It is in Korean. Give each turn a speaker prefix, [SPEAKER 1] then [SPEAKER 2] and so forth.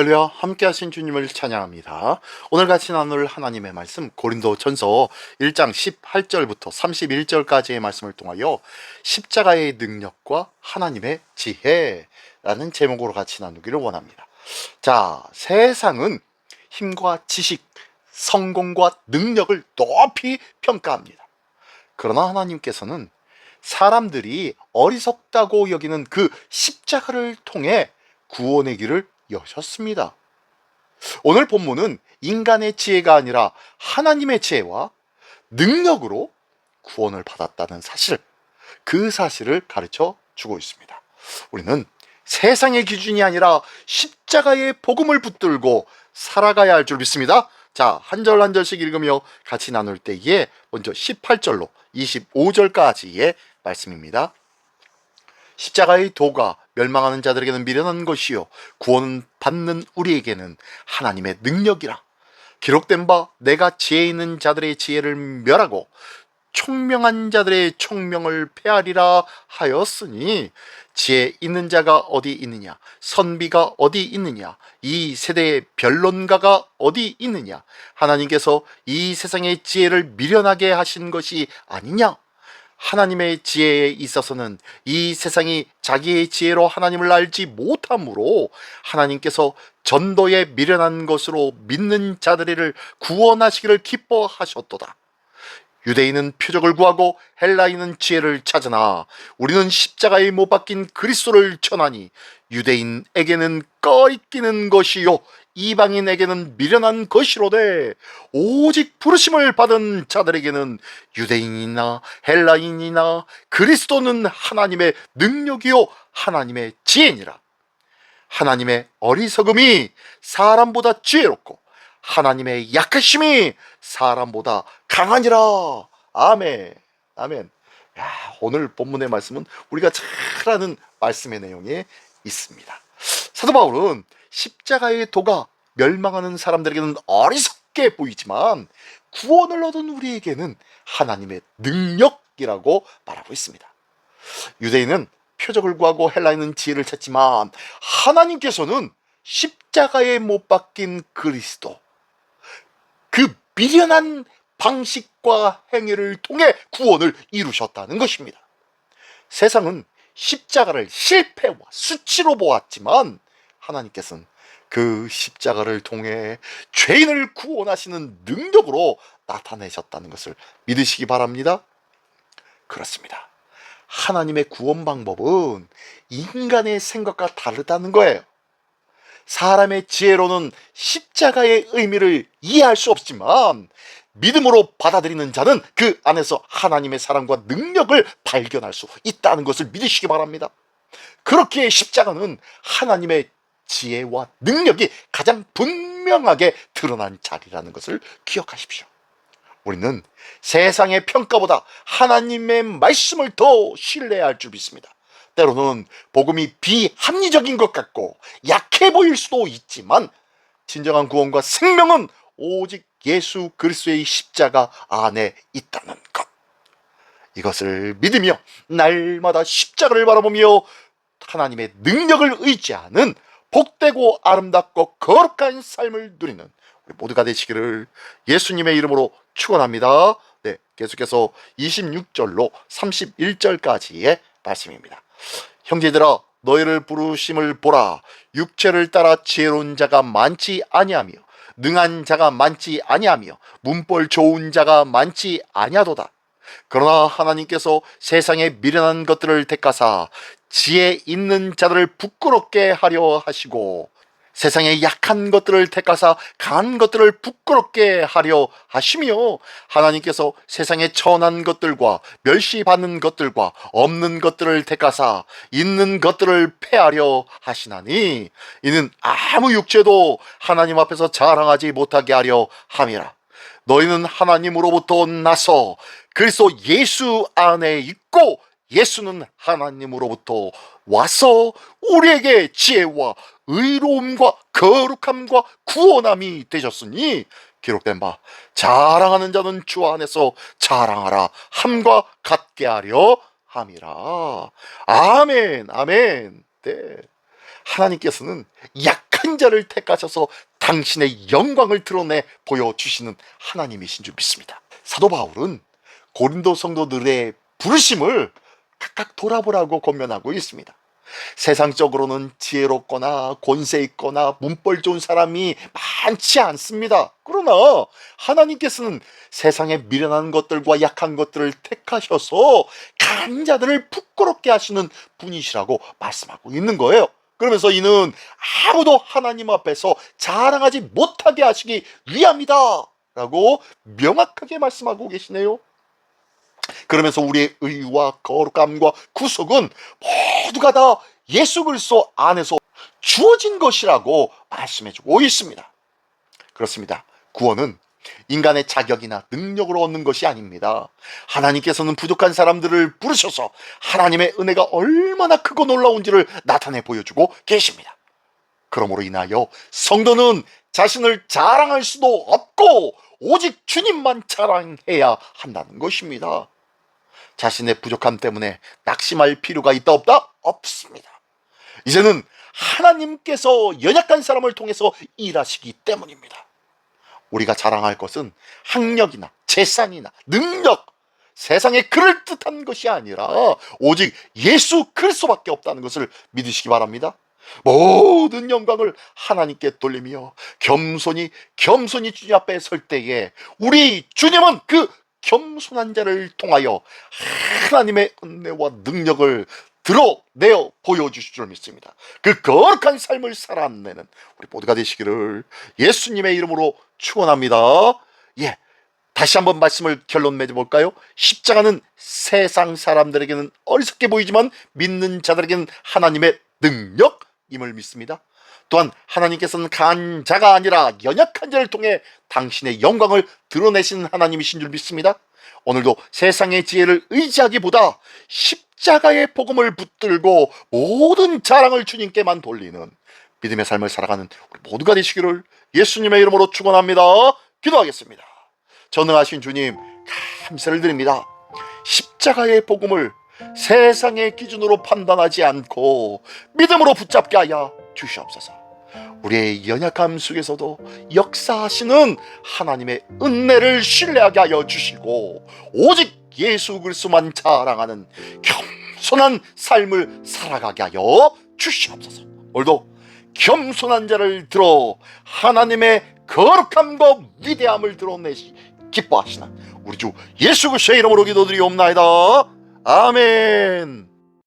[SPEAKER 1] 할렐루야, 함께 하신 주님을 찬양합니다. 오늘 같이 나눌 하나님의 말씀 고린도전서 1장 18절부터 31절까지의 말씀을 통하여 십자가의 능력과 하나님의 지혜라는 제목으로 같이 나누기를 원합니다. 자, 세상은 힘과 지식, 성공과 능력을 높이 평가합니다. 그러나 하나님께서는 사람들이 어리석다고 여기는 그 십자가를 통해 구원의 길을 여셨습니다. 오늘 본문은 인간의 지혜가 아니라 하나님의 지혜와 능력으로 구원을 받았다는 사실, 그 사실을 가르쳐 주고 있습니다. 우리는 세상의 기준이 아니라 십자가의 복음을 붙들고 살아가야 할 줄 믿습니다. 자, 한 절 한 절씩 읽으며 같이 나눌 때에 먼저 18절로 25절까지의 말씀입니다. 십자가의 도가 멸망하는 자들에게는 미련한 것이요 구원 받는 우리에게는 하나님의 능력이라. 기록된 바 내가 지혜 있는 자들의 지혜를 멸하고 총명한 자들의 총명을 폐하리라 하였으니, 지혜 있는 자가 어디 있느냐, 선비가 어디 있느냐, 이 세대의 변론가가 어디 있느냐, 하나님께서 이 세상의 지혜를 미련하게 하신 것이 아니냐. 하나님의 지혜에 있어서는 이 세상이 자기의 지혜로 하나님을 알지 못하므로 하나님께서 전도에 미련한 것으로 믿는 자들을 구원하시기를 기뻐하셨도다. 유대인은 표적을 구하고 헬라인은 지혜를 찾으나 우리는 십자가에 못 박힌 그리스도를 전하니 유대인에게는 꺼리끼는 것이요 이방인에게는 미련한 것이로되 오직 부르심을 받은 자들에게는 유대인이나 헬라인이나 그리스도는 하나님의 능력이요 하나님의 지혜니라. 하나님의 어리석음이 사람보다 지혜롭고 하나님의 약하심이 사람보다 강하니라. 아멘. 아멘. 야, 오늘 본문의 말씀은 우리가 잘 아는 말씀의 내용에 있습니다. 사도 바울은 십자가의 도가 멸망하는 사람들에게는 어리석게 보이지만 구원을 얻은 우리에게는 하나님의 능력이라고 말하고 있습니다. 유대인은 표적을 구하고 헬라인은 지혜를 찾지만 하나님께서는 십자가에 못 박힌 그리스도, 그 미련한 방식과 행위를 통해 구원을 이루셨다는 것입니다. 세상은 십자가를 실패와 수치로 보았지만 하나님께서는 그 십자가를 통해 죄인을 구원하시는 능력으로 나타내셨다는 것을 믿으시기 바랍니다. 그렇습니다. 하나님의 구원 방법은 인간의 생각과 다르다는 거예요. 사람의 지혜로는 십자가의 의미를 이해할 수 없지만 믿음으로 받아들이는 자는 그 안에서 하나님의 사랑과 능력을 발견할 수 있다는 것을 믿으시기 바랍니다. 그렇기에 십자가는 하나님의 지혜와 능력이 가장 분명하게 드러난 자리라는 것을 기억하십시오. 우리는 세상의 평가보다 하나님의 말씀을 더 신뢰할 줄 믿습니다. 때로는 복음이 비합리적인 것 같고 약해 보일 수도 있지만 진정한 구원과 생명은 오직 예수 그리스도의 십자가 안에 있다는 것, 이것을 믿으며 날마다 십자가를 바라보며 하나님의 능력을 의지하는 복되고 아름답고 거룩한 삶을 누리는 우리 모두가 되시기를 예수님의 이름으로 축원합니다. 네, 계속해서 26절로 31절까지의 말씀입니다. 형제들아, 너희를 부르심을 보라. 육체를 따라 지혜로운 자가 많지 아니하며 능한 자가 많지 아니하며 문벌 좋은 자가 많지 아니하도다. 그러나 하나님께서 세상에 미련한 것들을 택하사 지혜 있는 자들을 부끄럽게 하려 하시고 세상에 약한 것들을 택하사 강한 것들을 부끄럽게 하려 하시며 하나님께서 세상에 천한 것들과 멸시받는 것들과 없는 것들을 택하사 있는 것들을 폐하려 하시나니 이는 아무 육체도 하나님 앞에서 자랑하지 못하게 하려 함이라. 너희는 하나님으로부터 나서 그리스도 예수 안에 있고 예수는 하나님으로부터 와서 우리에게 지혜와 의로움과 거룩함과 구원함이 되셨으니 기록된 바 자랑하는 자는 주 안에서 자랑하라 함과 같게 하려 함이라. 아멘. 아멘. 네. 하나님께서는 약한 약한 자를 택하셔서 당신의 영광을 드러내 보여주시는 하나님이신 줄 믿습니다. 사도 바울은 고린도 성도들의 부르심을 각각 돌아보라고 권면하고 있습니다. 세상적으로는 지혜롭거나 권세 있거나 문벌 좋은 사람이 많지 않습니다. 그러나 하나님께서는 세상에 미련한 것들과 약한 것들을 택하셔서 강한 자들을 부끄럽게 하시는 분이시라고 말씀하고 있는 거예요. 그러면서 이는 아무도 하나님 앞에서 자랑하지 못하게 하시기 위함이다 라고 명확하게 말씀하고 계시네요. 그러면서 우리의 의와 거룩함과 구속은 모두가 다 예수 그리스도 안에서 주어진 것이라고 말씀해주고 있습니다. 그렇습니다. 구원은 인간의 자격이나 능력으로 얻는 것이 아닙니다. 하나님께서는 부족한 사람들을 부르셔서 하나님의 은혜가 얼마나 크고 놀라운지를 나타내 보여주고 계십니다. 그러므로 인하여 성도는 자신을 자랑할 수도 없고 오직 주님만 자랑해야 한다는 것입니다. 자신의 부족함 때문에 낙심할 필요가 있다 없다? 없습니다. 이제는 하나님께서 연약한 사람을 통해서 일하시기 때문입니다. 우리가 자랑할 것은 학력이나 재산이나 능력, 세상에 그럴듯한 것이 아니라 오직 예수 그리스도밖에 없다는 것을 믿으시기 바랍니다. 모든 영광을 하나님께 돌리며 겸손히 주님 앞에 설 때에 우리 주님은 그 겸손한 자를 통하여 하나님의 은혜와 능력을 드러내어 보여주실 줄 믿습니다. 그 거룩한 삶을 살아내는 우리 모두가 되시기를 예수님의 이름으로 축원합니다. 예, 다시 한번 말씀을 결론 맺어볼까요? 십자가는 세상 사람들에게는 어리석게 보이지만 믿는 자들에게는 하나님의 능력임을 믿습니다. 또한 하나님께서는 강한 자가 아니라 연약한 자를 통해 당신의 영광을 드러내시는 하나님이신 줄 믿습니다. 오늘도 세상의 지혜를 의지하기보다 십자가의 복음을 붙들고 모든 자랑을 주님께만 돌리는 믿음의 삶을 살아가는 우리 모두가 되시기를 예수님의 이름으로 축원합니다. 기도하겠습니다. 전능하신 주님, 감사를 드립니다. 십자가의 복음을 세상의 기준으로 판단하지 않고 믿음으로 붙잡게 하여 주시옵소서. 우리의 연약함 속에서도 역사하시는 하나님의 은혜를 신뢰하게 하여 주시고 오직 예수 그리스도만 자랑하는 겸손한 삶을 살아가게 하여 주시옵소서. 오늘도 겸손한 자를 들어 하나님의 거룩함과 위대함을 드러내시 기뻐하시는 우리 주 예수 그리스도의 이름으로 기도드리옵나이다. 아멘.